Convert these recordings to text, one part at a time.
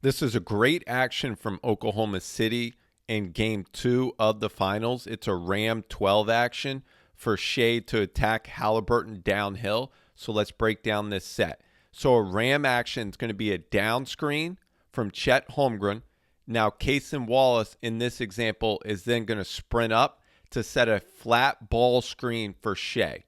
This is a great action from Oklahoma City in game 2 of the finals. It's a Ram 12 action for Shea to attack Halliburton downhill. So let's break down this set. So a Ram action is going to be a down screen from Chet Holmgren. Now Cason Wallace in this example is then going to sprint up to set a flat ball screen for Shea.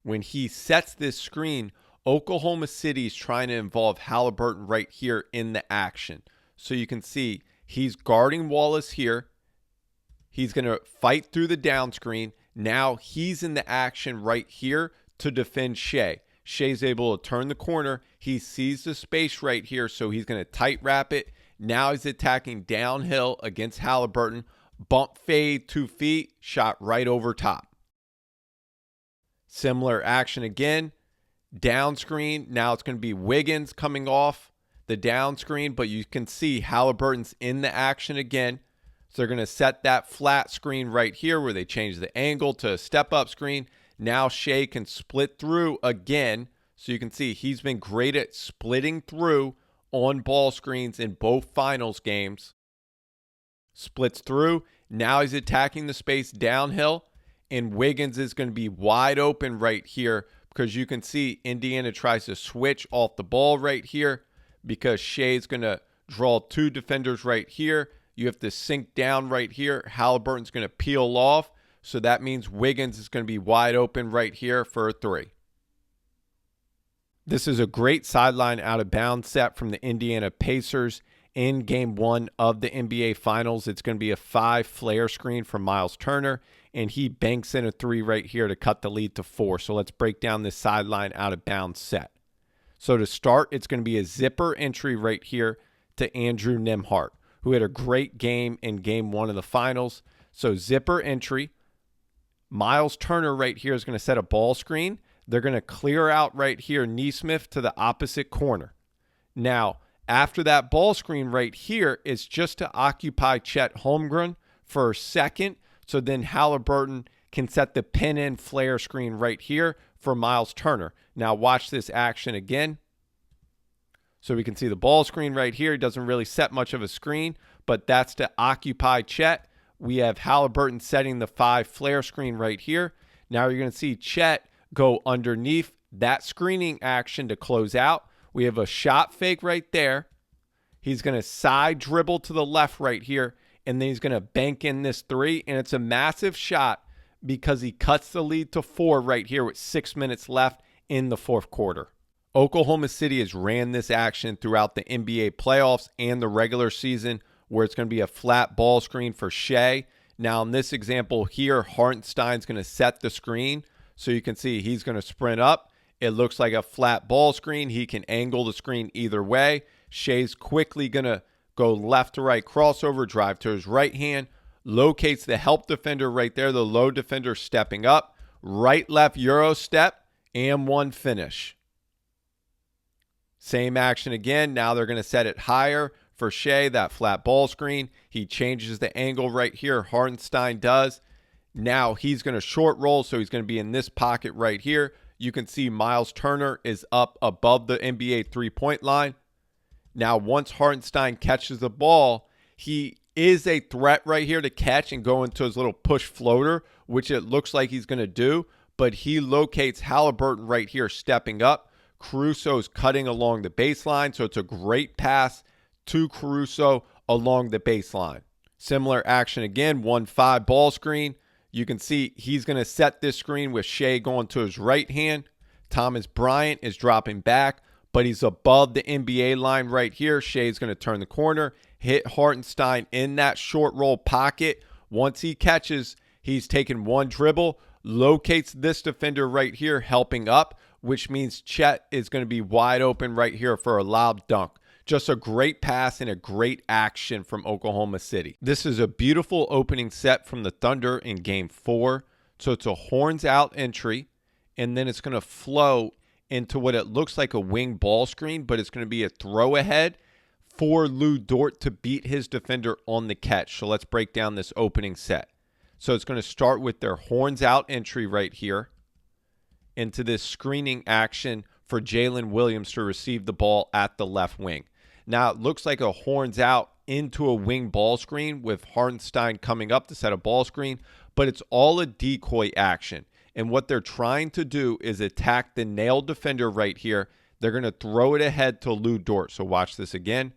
When he sets this screen, Oklahoma City is trying to involve Halliburton right here in the action. So you can see he's guarding Wallace here. He's going to fight through the down screen. Now he's in the action right here to defend Shea. Shea's able to turn the corner. He sees the space right here, so he's going to tight wrap it. Now he's attacking downhill against Halliburton. Bump fade 2 feet, shot right over top. Similar action again. Down screen. Now it's going to be Wiggins coming off the down screen, but you can see Halliburton's in the action again. So they're going to set that flat screen right here where they change the angle to a step-up screen. Now Shea can split through again. So you can see he's been great at splitting through on ball screens in both finals games. Splits through. Now he's attacking the space downhill. And Wiggins is going to be wide open right here because you can see Indiana tries to switch off the ball right here because Shea's going to draw 2 defenders right here. You have to sink down right here. Halliburton's going to peel off. So that means Wiggins is going to be wide open right here for a 3. This is a great sideline out of bounds set from the Indiana Pacers in game 1 of the NBA Finals. It's going to be a 5 flare screen from Miles Turner, and he banks in a 3 right here to cut the lead to 4. So let's break down this sideline out of bounds set. So to start, it's going to be a zipper entry right here to Andrew Nembhard, who had a great game in game 1 of the finals. So zipper entry. Miles Turner right here is going to set a ball screen. They're going to clear out right here Nesmith to the opposite corner. Now, after that ball screen right here, it's just to occupy Chet Holmgren for a second. So then Halliburton can set the pin in flare screen right here for Miles Turner. Now watch this action again. So we can see the ball screen right here. It doesn't really set much of a screen, but that's to occupy Chet. We have Halliburton setting the 5 flare screen right here. Now you're going to see Chet go underneath that screening action to close out. We have a shot fake right there. He's going to side dribble to the left right here, and then he's going to bank in this 3, and it's a massive shot because he cuts the lead to 4 right here with 6 minutes left in the 4th quarter. Oklahoma City has ran this action throughout the NBA playoffs and the regular season, where it's going to be a flat ball screen for Shea. Now in this example here, Hartenstein's going to set the screen. So you can see he's going to sprint up. It looks like a flat ball screen. He can angle the screen either way. Shea's quickly going to go left to right crossover, drive to his right hand, locates the help defender right there, the low defender stepping up, right, left, Euro step, and 1 finish. Same action again. Now they're going to set it higher for Shea, that flat ball screen. He changes the angle right here. Hartenstein does. Now he's going to short roll, so he's going to be in this pocket right here. You can see Miles Turner is up above the NBA three-point line. Now once Hartenstein catches the ball, he is a threat right here to catch and go into his little push floater, which it looks like he's going to do, but he locates Halliburton right here stepping up. Caruso's cutting along the baseline, so it's a great pass to Caruso along the baseline. Similar action again, 1-5 ball screen. You can see he's going to set this screen with Shea going to his right hand. Thomas Bryant is dropping back, but he's above the NBA line right here. Shea's going to turn the corner, hit Hartenstein in that short roll pocket. Once he catches, he's taking 1 dribble, locates this defender right here, helping up, which means Chet is going to be wide open right here for a lob dunk. Just a great pass and a great action from Oklahoma City. This is a beautiful opening set from the Thunder in game 4. So it's a horns out entry, and then it's going to flow into what it looks like a wing ball screen, but it's going to be a throw ahead for Lou Dort to beat his defender on the catch. So let's break down this opening set. So it's going to start with their horns out entry right here into this screening action for Jalen Williams to receive the ball at the left wing. Now it looks like a horns out into a wing ball screen with Hartenstein coming up to set a ball screen, but it's all a decoy action. And what they're trying to do is attack the nail defender right here. They're going to throw it ahead to Lu Dort. So watch this again.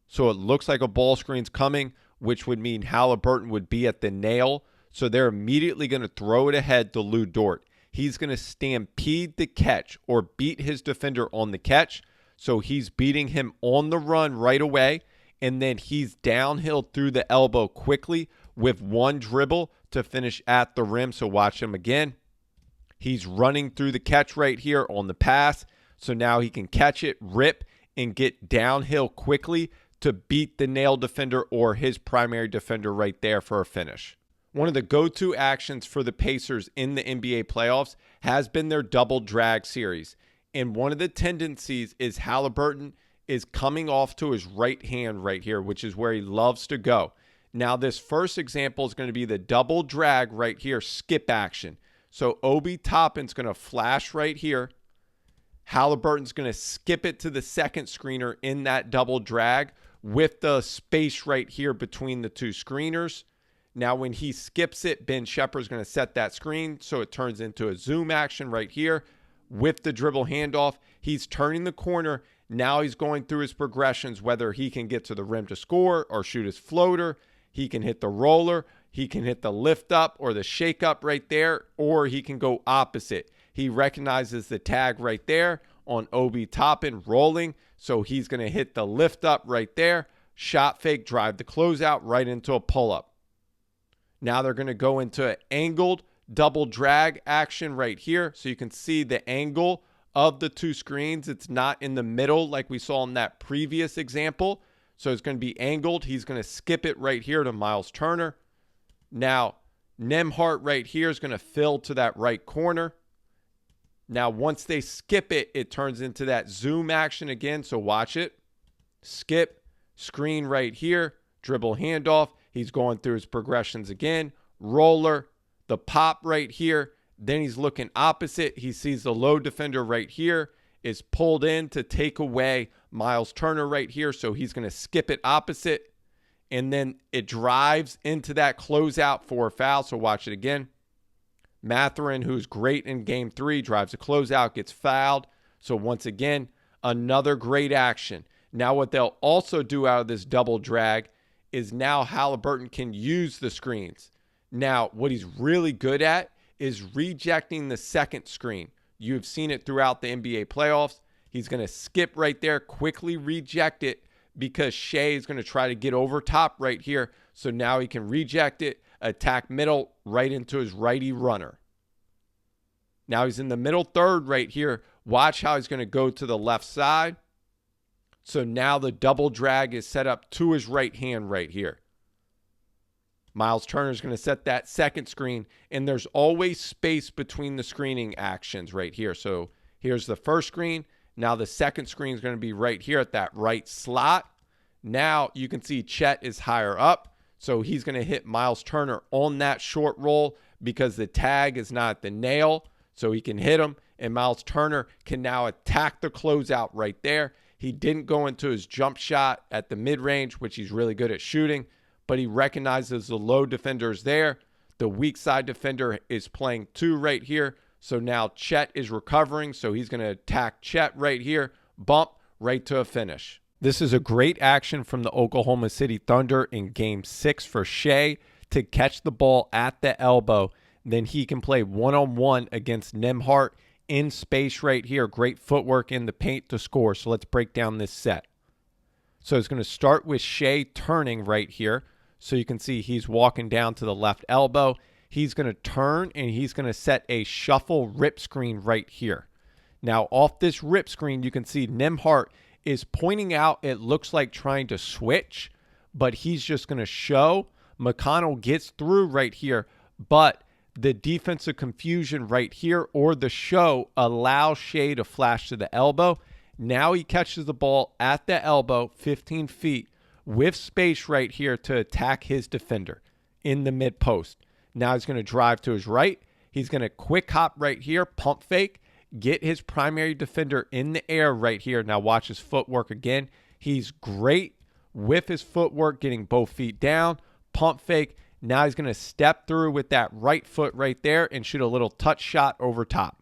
So it looks like a ball screen's coming, which would mean Haliburton would be at the nail. So they're immediately going to throw it ahead to Lu Dort. He's going to stampede the catch or beat his defender on the catch. So he's beating him on the run right away. And then he's downhill through the elbow quickly with one dribble to finish at the rim. So watch him again. He's running through the catch right here on the pass. So now he can catch it, rip, and get downhill quickly to beat the nail defender or his primary defender right there for a finish. One of the go-to actions for the Pacers in the NBA playoffs has been their double drag series. And one of the tendencies is Haliburton is coming off to his right hand right here, which is where he loves to go. Now, this first example is going to be the double drag right here, skip action. So Obi Toppin's going to flash right here. Haliburton's going to skip it to the second screener in that double drag with the space right here between the two screeners. Now, when he skips it, Ben Shepherd's going to set that screen, so it turns into a zoom action right here with the dribble handoff. He's turning the corner. Now he's going through his progressions, whether he can get to the rim to score or shoot his floater. He can hit the roller. He can hit the lift up or the shake up right there, or he can go opposite. He recognizes the tag right there on Obi Toppin rolling, so he's going to hit the lift up right there, shot fake, drive the closeout right into a pull up. Now they're going to go into an angled double drag action right here. So you can see the angle of the two screens. It's not in the middle like we saw in that previous example. So it's going to be angled. He's going to skip it right here to Miles Turner. Now, Nembhard right here is going to fill to that right corner. Now, once they skip it, it turns into that zoom action again. So watch it. Skip, screen right here, dribble handoff. He's going through his progressions again. Roller, the pop right here. Then he's looking opposite. He sees the low defender right here is pulled in to take away Miles Turner right here. So he's going to skip it opposite. And then it drives into that closeout for a foul. So watch it again. Mathurin, who's great in game 3, drives a closeout, gets fouled. So once again, another great action. Now what they'll also do out of this double drag is now Haliburton can use the screens. Now, what he's really good at is rejecting the second screen. You've seen it throughout the NBA playoffs. He's going to skip right there, quickly reject it because Shea is going to try to get over top right here. So now he can reject it, attack middle right into his righty runner. Now he's in the middle third right here. Watch how he's going to go to the left side. So now the double drag is set up to his right hand right here. Miles Turner is going to set that second screen, and there's always space between the screening actions right here. So here's the first screen. Now the second screen is going to be right here at that right slot. Now you can see Chet is higher up, so he's going to hit Miles Turner on that short roll because the tag is not at the nail, so he can hit him, and Miles Turner can now attack the closeout right there. He didn't go into his jump shot at the mid-range, which he's really good at shooting, but he recognizes the low defender is there. The weak side defender is playing 2 right here. So now Chet is recovering, so he's going to attack Chet right here, bump right to a finish. This is a great action from the Oklahoma City Thunder in Game 6 for Shea to catch the ball at the elbow. Then he can play one-on-one against Nembhard in space right here. Great footwork in the paint to score. So let's break down this set. So it's going to start with Shea turning right here. So you can see he's walking down to the left elbow. He's going to turn and he's going to set a shuffle rip screen right here. Now off this rip screen, you can see Nembhard is pointing out it looks like trying to switch, but he's just going to show. McConnell gets through right here, but the defensive confusion right here or the show allows Shea to flash to the elbow. Now he catches the ball at the elbow, 15 feet, with space right here to attack his defender in the mid post. Now he's going to drive to his right. He's going to quick hop right here, pump fake, get his primary defender in the air right here. Now watch his footwork again. He's great with his footwork, getting both feet down, pump fake. Now he's going to step through with that right foot right there and shoot a little touch shot over top.